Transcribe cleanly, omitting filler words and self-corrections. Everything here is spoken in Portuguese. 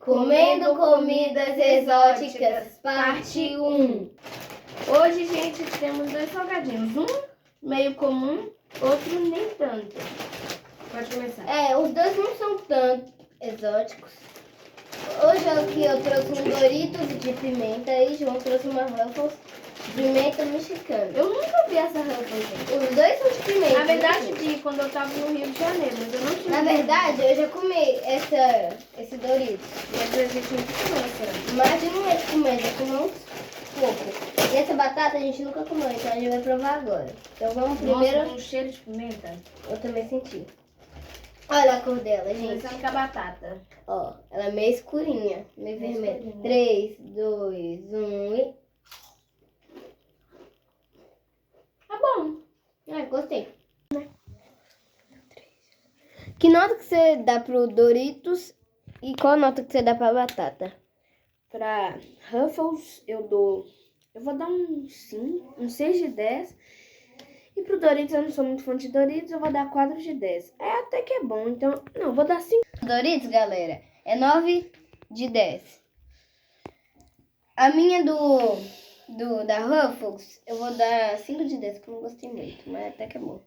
Comendo comidas exóticas, parte 1. Hoje, gente, temos 2 salgadinhos. Um meio comum, outro nem tanto. Pode começar. Os dois não são tanto exóticos. Hoje aqui eu trouxe um Doritos de pimenta e João trouxe uma Ruffles de pimenta mexicana. Eu nunca vi essa Ruffles, gente. Os dois são de pimenta. Na verdade, vi quando eu tava no Rio de Janeiro, mas eu não tinha. Na verdade, eu já comi esse Doritos. Mas a gente nunca comeu, será? Mas eu não ia comer, já comi uns pouco. E essa batata a gente nunca comeu, então a gente vai provar agora. Então vamos primeiro. Nossa, com cheiro de pimenta. Eu também senti. Olha a cor dela, gente. Começando com a batata. Ó, ela é meio escurinha, meio vermelha. escurinha. 3, 2, 1 e... Tá bom. Gostei. Que nota que você dá pro Doritos e qual nota que você dá pra batata? Pra Ruffles, eu vou dar um 5, um 6 de 10. E pro Doritos, eu não sou muito fã de Doritos, eu vou dar 4 de 10. É até que é bom, então... Não, vou dar 5. Doritos, galera, é 9 de 10. A minha da Ruffles, eu vou dar 5 de 10, porque eu não gostei muito, mas até que é bom.